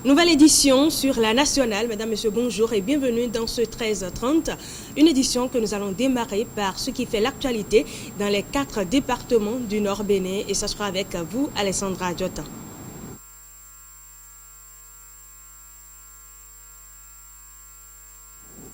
Nouvelle édition sur la nationale. Mesdames, Messieurs, bonjour et bienvenue dans ce 13h30. Une édition que nous allons démarrer par ce qui fait l'actualité dans les 4 départements du Nord Bénin. Et ça sera avec vous, Alessandra Diotin.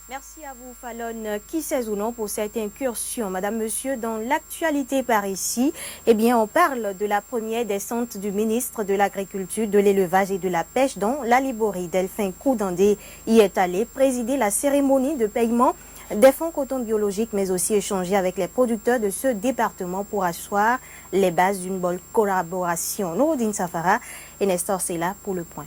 Merci à vous, Fallon. Qui sait ou non pour cette incursion, Madame, Monsieur, dans l'actualité par ici. Eh bien, on parle de la première descente du ministre de l'Agriculture, de l'Élevage et de la Pêche dans la Liborie. Delphin Koudandé y est allé présider la cérémonie de paiement des fonds coton biologiques, mais aussi échanger avec les producteurs de ce département pour asseoir les bases d'une bonne collaboration. Nouroudine Safara et Nestor Sela pour le point.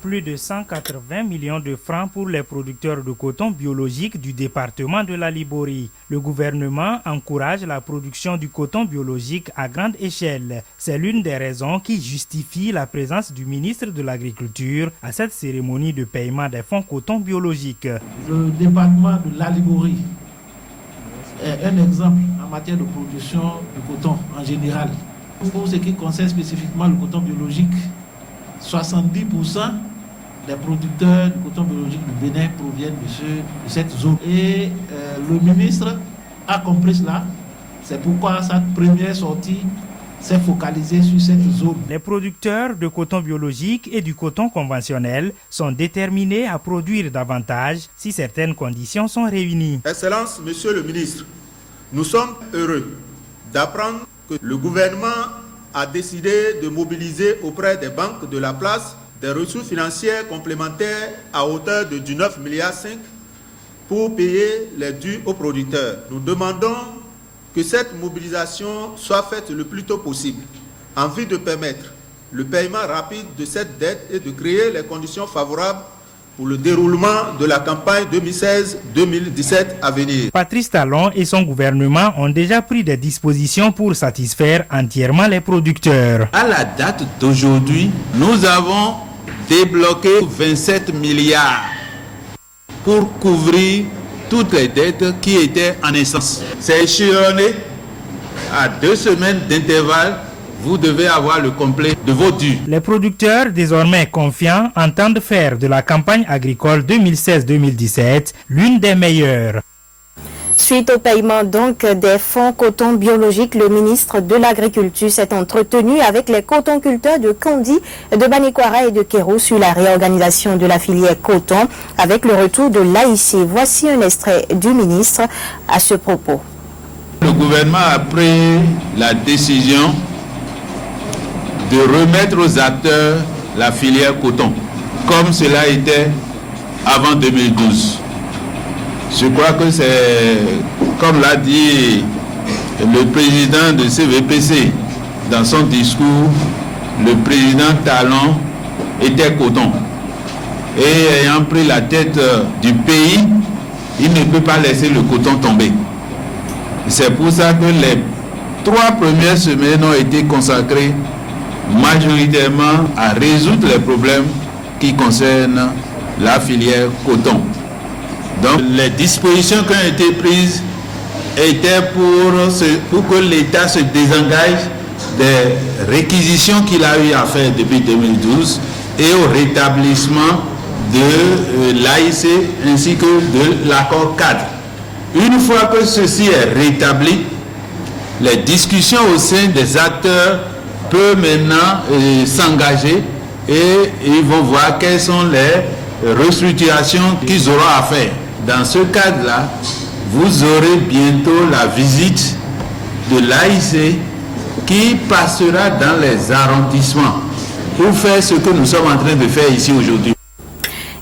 Plus de 180 millions de francs pour les producteurs de coton biologique du département de la Liborie. Le gouvernement encourage la production du coton biologique à grande échelle. C'est l'une des raisons qui justifie la présence du ministre de l'Agriculture à cette cérémonie de paiement des fonds coton biologiques. Le département de la Liborie est un exemple en matière de production de coton en général. Pour ce qui concerne spécifiquement le coton biologique, 70% des producteurs de coton biologique du Bénin proviennent de cette zone. Et le ministre a compris cela. C'est pourquoi sa première sortie s'est focalisée sur cette zone. Les producteurs de coton biologique et du coton conventionnel sont déterminés à produire davantage si certaines conditions sont réunies. Excellence, Monsieur le ministre, nous sommes heureux d'apprendre que le gouvernement a décidé de mobiliser auprès des banques de la place des ressources financières complémentaires à hauteur de 19,5 milliards pour payer les dus aux producteurs. Nous demandons que cette mobilisation soit faite le plus tôt possible en vue de permettre le paiement rapide de cette dette et de créer les conditions favorables pour le déroulement de la campagne 2016-2017 à venir. Patrice Talon et son gouvernement ont déjà pris des dispositions pour satisfaire entièrement les producteurs. À la date d'aujourd'hui, nous avons débloqué 27 milliards pour couvrir toutes les dettes qui étaient en essence. C'est échelonné à 2 semaines d'intervalle. Vous devez avoir le complet de vos dus. Les producteurs, désormais confiants, entendent faire de la campagne agricole 2016-2017 l'une des meilleures. Suite au paiement donc des fonds coton biologiques, le ministre de l'Agriculture s'est entretenu avec les cotonculteurs de Kandi, de Banikwara et de Kéro sur la réorganisation de la filière coton avec le retour de l'AIC. Voici un extrait du ministre à ce propos. Le gouvernement a pris la décision de remettre aux acteurs la filière coton, comme cela était avant 2012. Je crois que c'est, comme l'a dit le président de CVPC dans son discours, le président Talon était coton. Et ayant pris la tête du pays, il ne peut pas laisser le coton tomber. C'est pour ça que les 3 premières semaines ont été consacrées majoritairement à résoudre les problèmes qui concernent la filière coton. Donc les dispositions qui ont été prises étaient pour que l'État se désengage des réquisitions qu'il a eu à faire depuis 2012 et au rétablissement de l'AIC ainsi que de l'accord cadre. Une fois que ceci est rétabli, les discussions au sein des acteurs peuvent maintenant s'engager et ils vont voir quelles sont les restructurations qu'ils auront à faire. Dans ce cadre-là, vous aurez bientôt la visite de l'AIC qui passera dans les arrondissements pour faire ce que nous sommes en train de faire ici aujourd'hui.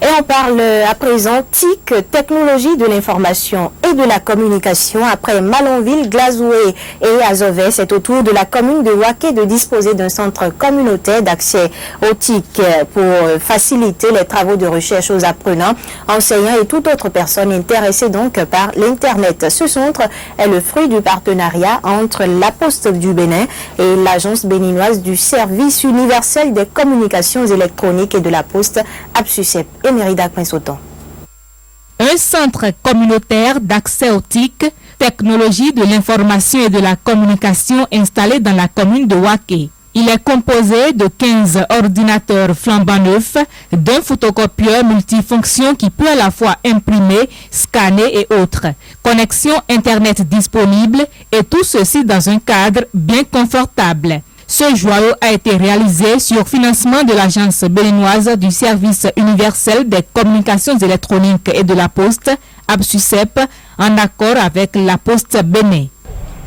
Et on parle à présent TIC, technologie de l'information et de la communication. Après Malanville, Glazoué et Azové, c'est au tour de la commune de Waké de disposer d'un centre communautaire d'accès au TIC pour faciliter les travaux de recherche aux apprenants, enseignants et toute autre personne intéressée donc par l'Internet. Ce centre est le fruit du partenariat entre la Poste du Bénin et l'Agence béninoise du service universel des communications électroniques et de la Poste, APSUCEP. Emerida Quinsoton. Un centre communautaire d'accès au TIC, technologie de l'information et de la communication installé dans la commune de Waké. Il est composé de 15 ordinateurs flambant neufs, d'un photocopieur multifonction qui peut à la fois imprimer, scanner et autres. Connexion Internet disponible et tout ceci dans un cadre bien confortable. Ce joyau a été réalisé sur financement de l'Agence béninoise du service universel des communications électroniques et de la Poste, APSUCEP, en accord avec la Poste Bénin.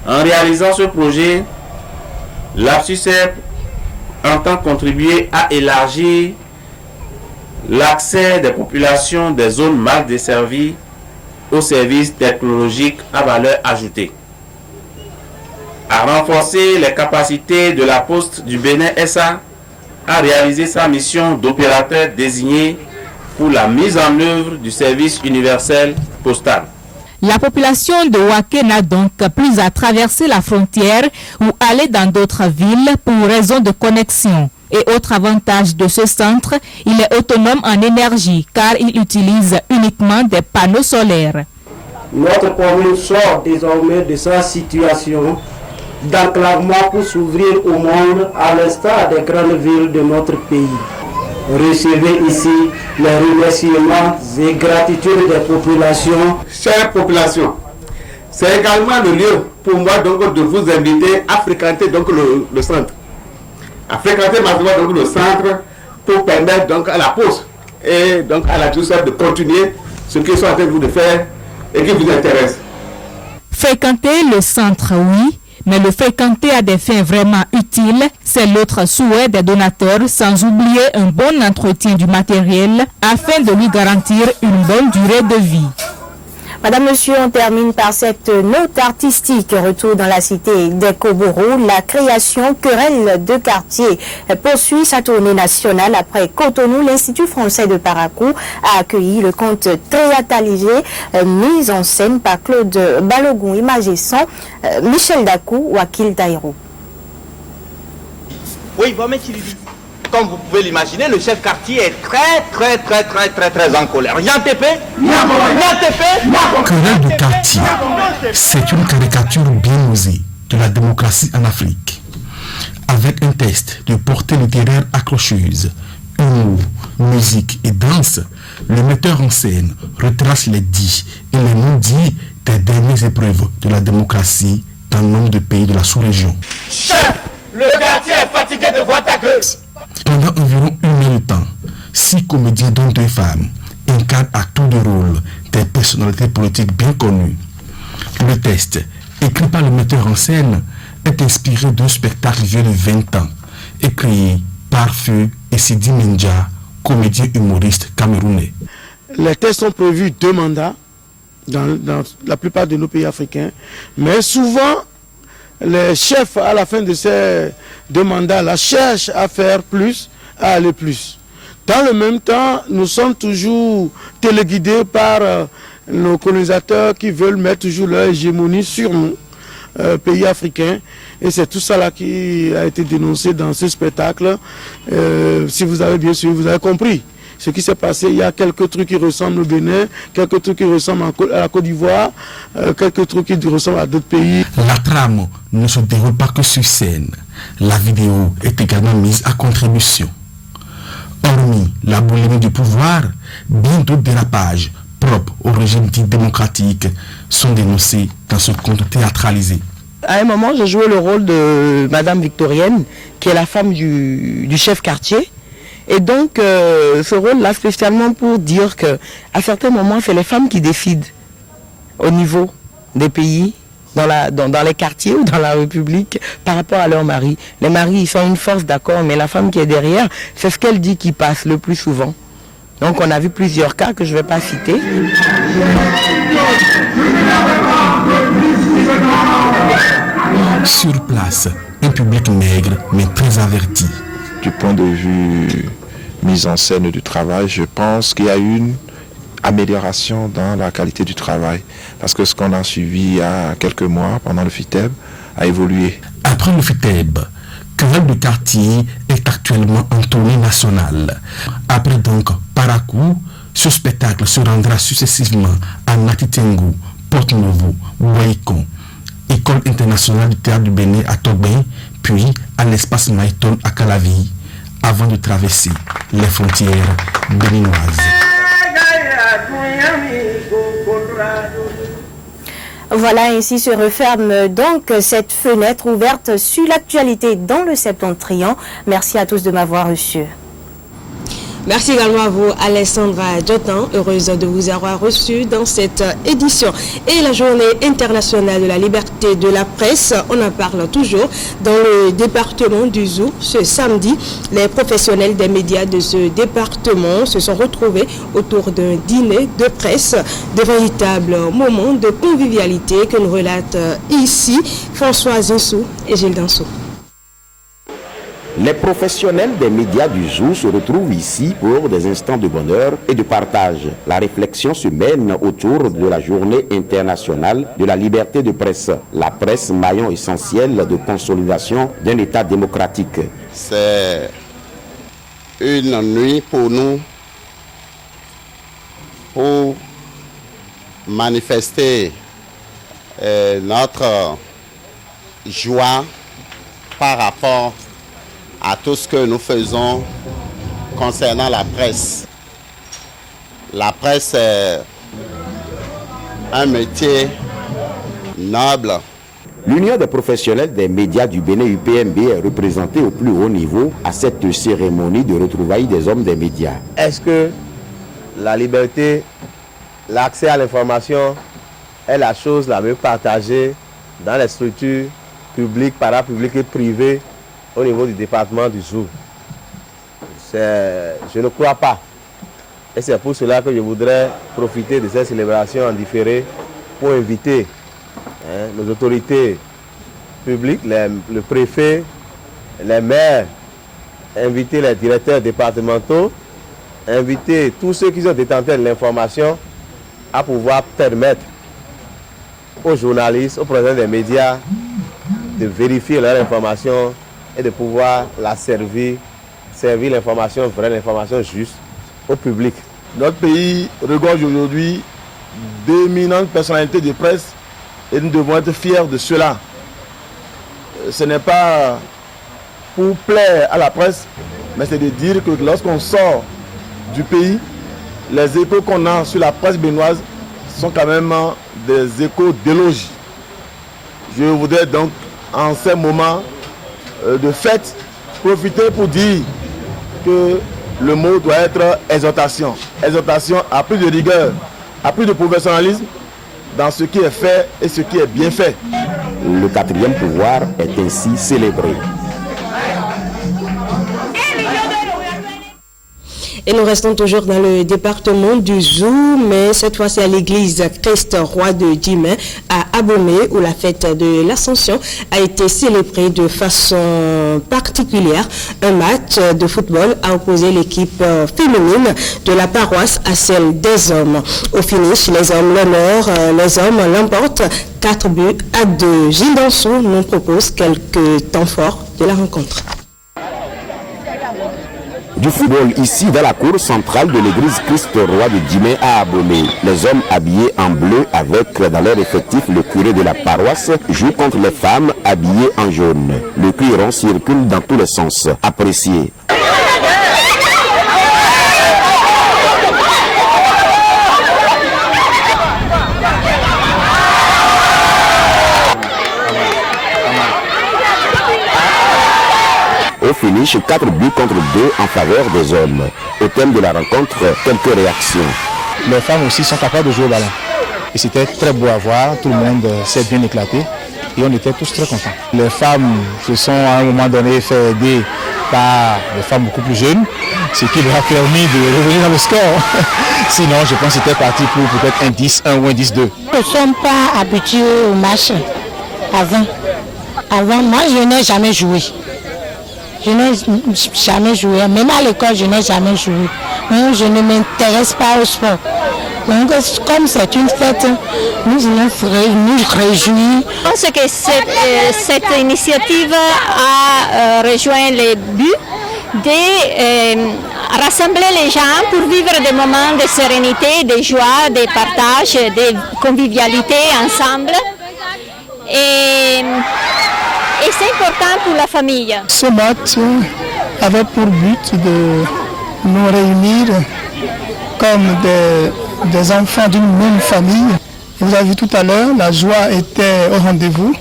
En réalisant ce projet, l'APSUCEP entend contribuer à élargir l'accès des populations des zones mal desservies aux services technologiques à valeur ajoutée, à renforcer les capacités de la Poste du Bénin SA à réaliser sa mission d'opérateur désigné pour la mise en œuvre du service universel postal. La population de Waké n'a donc plus à traverser la frontière ou aller dans d'autres villes pour raison de connexion. Et autre avantage de ce centre, il est autonome en énergie car il utilise uniquement des panneaux solaires. Notre commune sort désormais de sa situation d'enclavement pour s'ouvrir au monde à l'instar des grandes villes de notre pays. Recevez ici les remerciements et gratitude des populations. Chères populations, c'est également le lieu pour moi donc de vous inviter à fréquenter donc le centre. À fréquenter massivement donc le centre pour permettre donc à la Poste et donc à la JUSEP de continuer ce qu'ils sont en train de faire et qui vous intéresse. Fréquenter le centre, oui. Mais le fréquenter à des fins vraiment utiles, c'est l'autre souhait des donateurs, sans oublier un bon entretien du matériel afin de lui garantir une bonne durée de vie. Madame, Monsieur, on termine par cette note artistique. Retour dans la cité des Koborou. La création Querelle de quartier poursuit sa tournée nationale. Après Cotonou, l'Institut français de Parakou a accueilli le conte Théâtralisé, mis en scène par Claude Balogun, imagé son, Michel Dakou, Wakil Taïrou. Oui, comme vous pouvez l'imaginer, le chef quartier est très en colère. Querelle de quartier, c'est une caricature bien osée de la démocratie en Afrique. Avec un texte de portée littéraire accrocheuse, humour, musique et danse, le metteur en scène retrace les dits et les non-dits des dernières épreuves de la démocratie dans nombre de pays de la sous-région. Chef, le quartier est fatigué de voir ta gueule. Pendant environ 1 heure de temps, 6 comédiens dont 2 femmes incarnent à tour de rôle des personnalités politiques bien connues. Le texte, écrit par le metteur en scène, est inspiré d'un spectacle vieux de 20 ans, écrit par Feu et Sidi Minja, comédien humoriste camerounais. Les textes sont prévus 2 mandats dans la plupart de nos pays africains, mais souvent les chefs à la fin de ces 2 mandats-là cherchent à faire plus, à aller plus. Dans le même temps, nous sommes toujours téléguidés par nos colonisateurs qui veulent mettre toujours leur hégémonie sur nous, pays africains. Et c'est tout ça là qui a été dénoncé dans ce spectacle. Si vous avez bien suivi, vous avez compris ce qui s'est passé. Il y a quelques trucs qui ressemblent au Bénin, quelques trucs qui ressemblent à la Côte d'Ivoire, quelques trucs qui ressemblent à d'autres pays. La trame ne se déroule pas que sur scène. La vidéo est également mise à contribution. Hormis la boulimie du pouvoir, bien d'autres dérapages propres au régime dit démocratique sont dénoncés dans ce conte théâtralisé. À un moment, j'ai joué le rôle de Madame Victorienne, qui est la femme du chef quartier. Et donc, ce rôle-là, spécialement pour dire qu'à certains moments, c'est les femmes qui décident au niveau des pays, dans les quartiers ou dans la République, par rapport à leur mari. Les maris, ils sont une force, d'accord, mais la femme qui est derrière, c'est ce qu'elle dit qui passe le plus souvent. Donc on a vu plusieurs cas que je ne vais pas citer. Sur place, un public maigre mais très averti. Du point de vue mise en scène du travail, je pense qu'il y a une amélioration dans la qualité du travail. Parce que ce qu'on a suivi il y a quelques mois pendant le FITEB a évolué. Après le FITEB, Querelle de quartier est actuellement en tournée nationale. Après donc Parakou, ce spectacle se rendra successivement à Natitengu, Porte-Novo, Waikon, École internationale du théâtre du Bénin à Tobin, puis à l'espace Maïton à Calavi, avant de traverser les frontières béninoises. Voilà, ainsi se referme donc cette fenêtre ouverte sur l'actualité dans le Septentrion. Merci à tous de m'avoir reçu. Merci également à vous, Alessandra Djotan, heureuse de vous avoir reçu dans cette édition. Et la journée internationale de la liberté de la presse, on en parle toujours dans le département du Zou. Ce samedi, les professionnels des médias de ce département se sont retrouvés autour d'un dîner de presse, de véritables moments de convivialité que nous relatent ici François Zinsou et Gilles Dansou. Les professionnels des médias du Zou se retrouvent ici pour des instants de bonheur et de partage. La réflexion se mène autour de la journée internationale de la liberté de presse. La presse, maillon essentiel de consolidation d'un État démocratique. C'est une nuit pour nous pour manifester notre joie par rapport à tout ce que nous faisons concernant la presse. La presse est un métier noble. L'Union des professionnels des médias du Bénin UPMB est représentée au plus haut niveau à cette cérémonie de retrouvailles des hommes des médias. Est-ce que la liberté, l'accès à l'information est la chose la mieux partagée dans les structures publiques, parapubliques et privées au niveau du département du Zou? Je ne crois pas. Et c'est pour cela que je voudrais profiter de cette célébration en différé pour inviter nos autorités publiques, le préfet, les maires, inviter les directeurs départementaux, inviter tous ceux qui sont détenteurs de l'information à pouvoir permettre aux journalistes, aux présidents des médias de vérifier leur information et de pouvoir la servir l'information vraie, l'information juste au public. Notre pays regorge aujourd'hui d'éminentes personnalités de presse et nous devons être fiers de cela. Ce n'est pas pour plaire à la presse, mais c'est de dire que lorsqu'on sort du pays, les échos qu'on a sur la presse béninoise sont quand même des échos d'éloges. Je voudrais donc en ces moments de fête profiter pour dire que le mot doit être exhortation. Exhortation à plus de rigueur, à plus de professionnalisme dans ce qui est fait et ce qui est bien fait. Le quatrième pouvoir est ainsi célébré. Et nous restons toujours dans le département du Zou, mais cette fois-ci à l'église Christ-Roi de Djimé à Abomey, où la fête de l'Ascension a été célébrée de façon particulière. Un match de football a opposé l'équipe féminine de la paroisse à celle des hommes. Au finish, les hommes l'emportent 4-2. Gilles Dansou nous propose quelques temps forts de la rencontre. Du football ici dans la cour centrale de l'église Christ-Roi de Djimé à Abomey. Les hommes habillés en bleu avec dans leur effectif le curé de la paroisse jouent contre les femmes habillées en jaune. Le cri rond circule dans tous les sens. Apprécié. Au finish, 4 buts contre 2 en faveur des hommes. Au thème de la rencontre, quelques réactions. Les femmes aussi sont capables de jouer au ballon. Et c'était très beau à voir, tout le monde s'est bien éclaté et on était tous très contents. Les femmes se sont à un moment donné fait aider par des femmes beaucoup plus jeunes ce qui leur a permis de revenir dans le score. Sinon, je pense que c'était parti pour peut-être un 10-1 ou un 10-2. Nous ne sommes pas habitués au match avant. Avant, moi, je n'ai jamais joué. Je n'ai jamais joué. Même à l'école, je n'ai jamais joué. Donc, je ne m'intéresse pas au sport. Donc, comme c'est une fête, nous voulons nous réjouir. Je pense que cette initiative a rejoint le but de rassembler les gens pour vivre des moments de sérénité, de joie, de partage, de convivialité ensemble. Et c'est important pour la famille. Ce match avait pour but de nous réunir comme des enfants d'une même famille. Et vous avez vu tout à l'heure, la joie était au rendez-vous.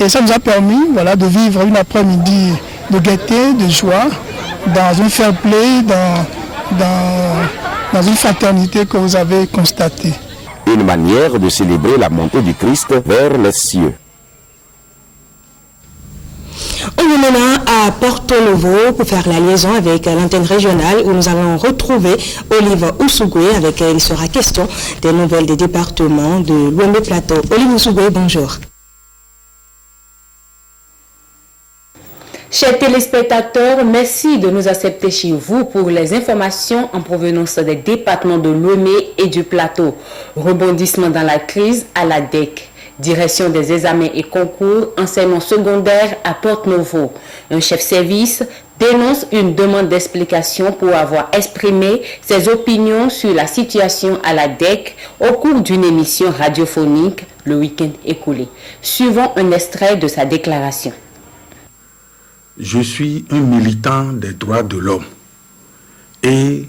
Et ça nous a permis de vivre une après-midi de gaieté, de joie, dans un fair play, dans une fraternité que vous avez constatée. Une manière de célébrer la montée du Christ vers les cieux. On est maintenant à Porto Novo pour faire la liaison avec l'antenne régionale où nous allons retrouver Olive Oussougoué. Avec elle, il sera question des nouvelles des départements de l'Ouémé Plateau. Olive Oussougoué, bonjour. Chers téléspectateurs, merci de nous accepter chez vous pour les informations en provenance des départements de l'Ouémé et du Plateau. Rebondissement dans la crise à la DEC. Direction des examens et concours, enseignement secondaire à Porto Novo. Un chef-service dénonce une demande d'explication pour avoir exprimé ses opinions sur la situation à la DEC au cours d'une émission radiophonique le week-end écoulé. Suivons un extrait de sa déclaration. Je suis un militant des droits de l'homme et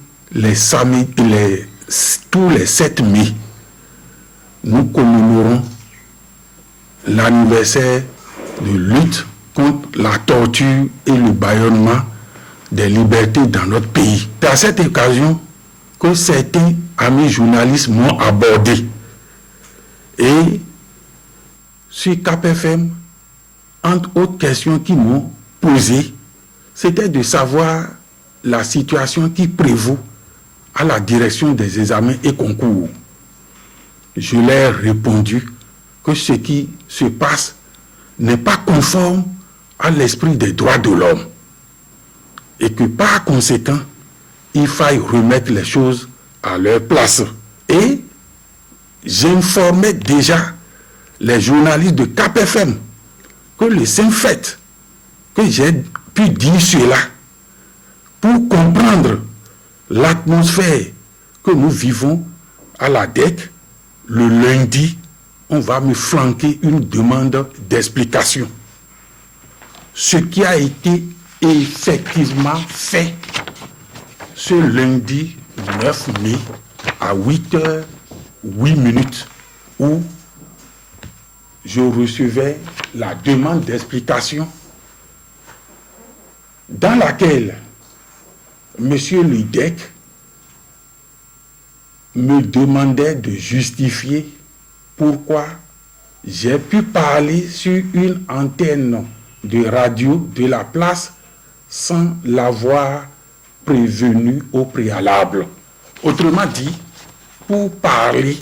tous les 7 mai, nous commémorons l'anniversaire de lutte contre la torture et le bâillonnement des libertés dans notre pays. C'est à cette occasion que certains amis journalistes m'ont abordé. Et sur KPFM, entre autres questions qui m'ont posées, c'était de savoir la situation qui prévaut à la direction des examens et concours. Je leur ai répondu que ce qui se passe n'est pas conforme à l'esprit des droits de l'homme et que par conséquent, il faille remettre les choses à leur place. Et j'informais déjà les journalistes de KPFM que le simple fait que j'ai pu dire cela pour comprendre l'atmosphère que nous vivons à la DEC, le lundi, on va me flanquer une demande d'explication. Ce qui a été effectivement fait ce lundi 9 mai à 8h08 où je recevais la demande d'explication dans laquelle M. le DEC me demandait de justifier pourquoi j'ai pu parler sur une antenne de radio de la place sans l'avoir prévenu au préalable. Autrement dit, pour parler,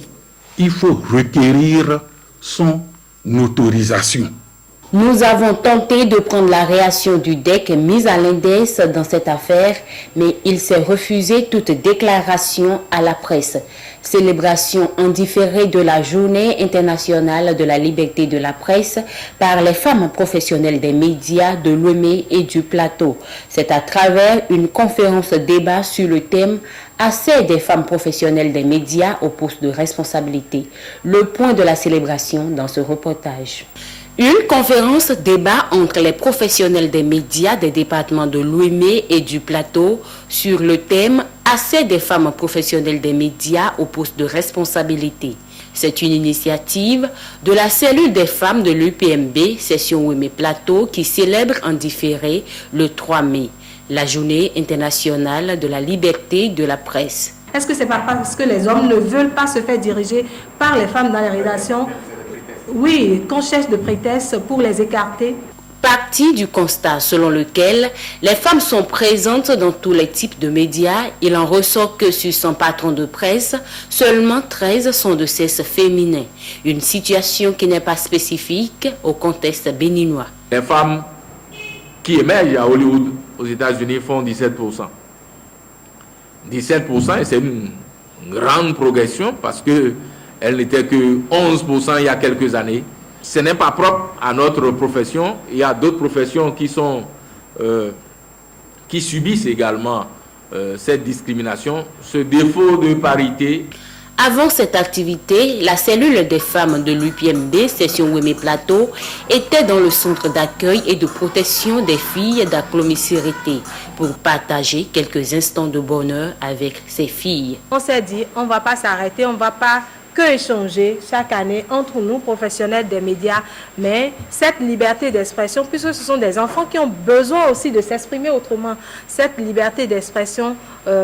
il faut requérir son autorisation. Nous avons tenté de prendre la réaction du DEC mise à l'index dans cette affaire, mais il s'est refusé toute déclaration à la presse. Célébration en différé de la Journée internationale de la liberté de la presse par les femmes professionnelles des médias de l'Ouémé et du Plateau. C'est à travers une conférence débat sur le thème « Accès des femmes professionnelles des médias au poste de responsabilité ». Le point de la célébration dans ce reportage. Une conférence débat entre les professionnels des médias des départements de l'Ouémé et du Plateau sur le thème « Accès des femmes professionnelles des médias au poste de responsabilité ». C'est une initiative de la cellule des femmes de l'UPMB, section Ouémé Plateau, qui célèbre en différé le 3 mai, la journée internationale de la liberté de la presse. Est-ce que c'est pas parce que les hommes ne veulent pas se faire diriger par les femmes dans les rédactions ? Oui, qu'on cherche de prétextes pour les écarter. Parti du constat selon lequel les femmes sont présentes dans tous les types de médias, il en ressort que sur son patron de presse, seulement 13 sont de sexe féminin. Une situation qui n'est pas spécifique au contexte béninois. Les femmes qui émergent à Hollywood, aux États-Unis, font 17%. 17%, et c'est une grande progression parce qu'elle n'était que 11% il y a quelques années. Ce n'est pas propre à notre profession. Il y a d'autres professions qui subissent également cette discrimination, ce défaut de parité. Avant cette activité, la cellule des femmes de l'UPMB, section Wémé Plateau, était dans le centre d'accueil et de protection des filles d'Aklomissirité pour partager quelques instants de bonheur avec ces filles. On s'est dit, on ne va pas s'arrêter, on ne va pas que échanger chaque année entre nous, professionnels des médias, mais cette liberté d'expression, puisque ce sont des enfants qui ont besoin aussi de s'exprimer autrement, cette liberté d'expression,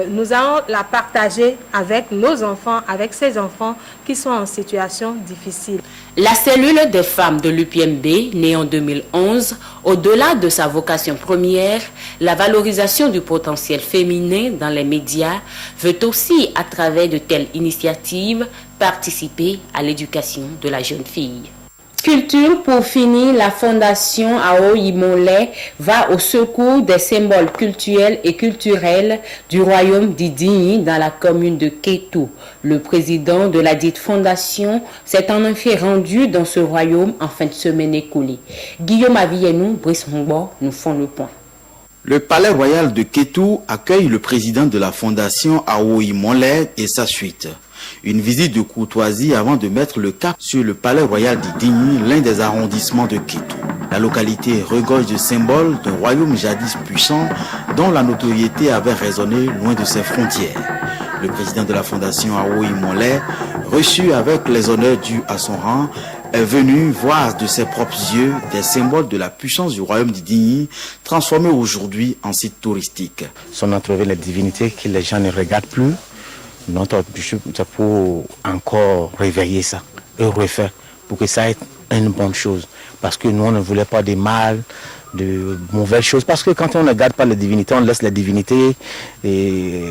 nous allons la partager avec nos enfants, avec ces enfants qui sont en situation difficile. La cellule des femmes de l'UPMB, née en 2011, au-delà de sa vocation première, la valorisation du potentiel féminin dans les médias, veut aussi, à travers de telles initiatives, participer à l'éducation de la jeune fille. Culture, pour finir, la fondation Aoi Mollet va au secours des symboles culturels et culturels du royaume d'Idini dans la commune de Kétou. Le président de la dite fondation s'est en effet rendu dans ce royaume en fin de semaine écoulée. Guillaume Avienou, Brice Mongbo, nous font le point. Le palais royal de Kétou accueille le président de la fondation Aoi Mollet et sa suite. Une visite de courtoisie avant de mettre le cap sur le palais royal d'Idini, l'un des arrondissements de Kétou. La localité regorge de symboles d'un royaume jadis puissant dont la notoriété avait résonné loin de ses frontières. Le président de la fondation Aoi Mollet, reçu avec les honneurs dus à son rang, est venu voir de ses propres yeux des symboles de la puissance du royaume d'Idini, transformés aujourd'hui en site touristique. On a trouvé les divinités que les gens ne regardent plus. Notre objectif, c'est pour encore réveiller ça et refaire pour que ça ait une bonne chose. Parce que nous, on ne voulait pas de mal, de mauvaises choses. Parce que quand on ne regarde pas les divinités, on laisse les divinités et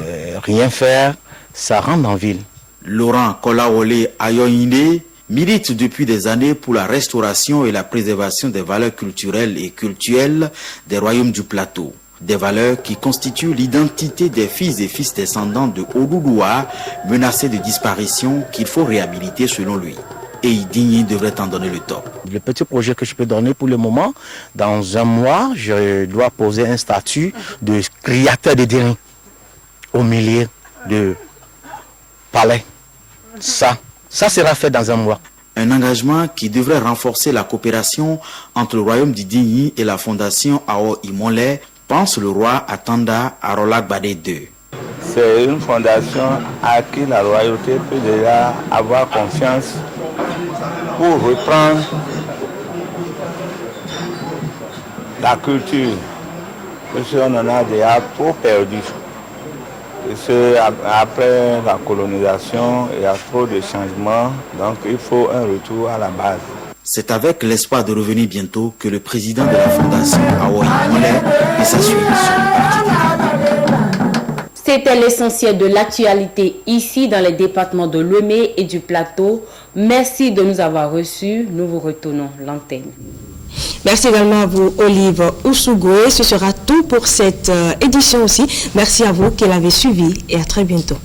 rien faire, ça rentre en ville. Laurent Kolaole Ayoine milite depuis des années pour la restauration et la préservation des valeurs culturelles et cultuelles des royaumes du plateau. Des valeurs qui constituent l'identité des filles et fils descendants de Odoudoua, menacés de disparition, qu'il faut réhabiliter selon lui. Et Idini devrait en donner le top. Le petit projet que je peux donner pour le moment, dans un mois, je dois poser un statut de créateur de Dini au milieu de palais. Ça sera fait dans un mois. Un engagement qui devrait renforcer la coopération entre le royaume d'Idini et la fondation Aoi Mollet, pense le roi Atanda Arolak Badé II. C'est une fondation à qui la royauté peut déjà avoir confiance pour reprendre la culture, parce qu'on en a déjà trop perdu. Après la colonisation, il y a trop de changements, donc il faut un retour à la base. C'est avec l'espoir de revenir bientôt que le président de la fondation Aoi Mollet et sa suite seront partis. C'était l'essentiel de l'actualité ici dans les départements de Lomé et du Plateau. Merci de nous avoir reçus. Nous vous retournons l'antenne. Merci également à vous, Olive Oussougoué. Ce sera tout pour cette édition aussi. Merci à vous qui l'avez suivi et à très bientôt.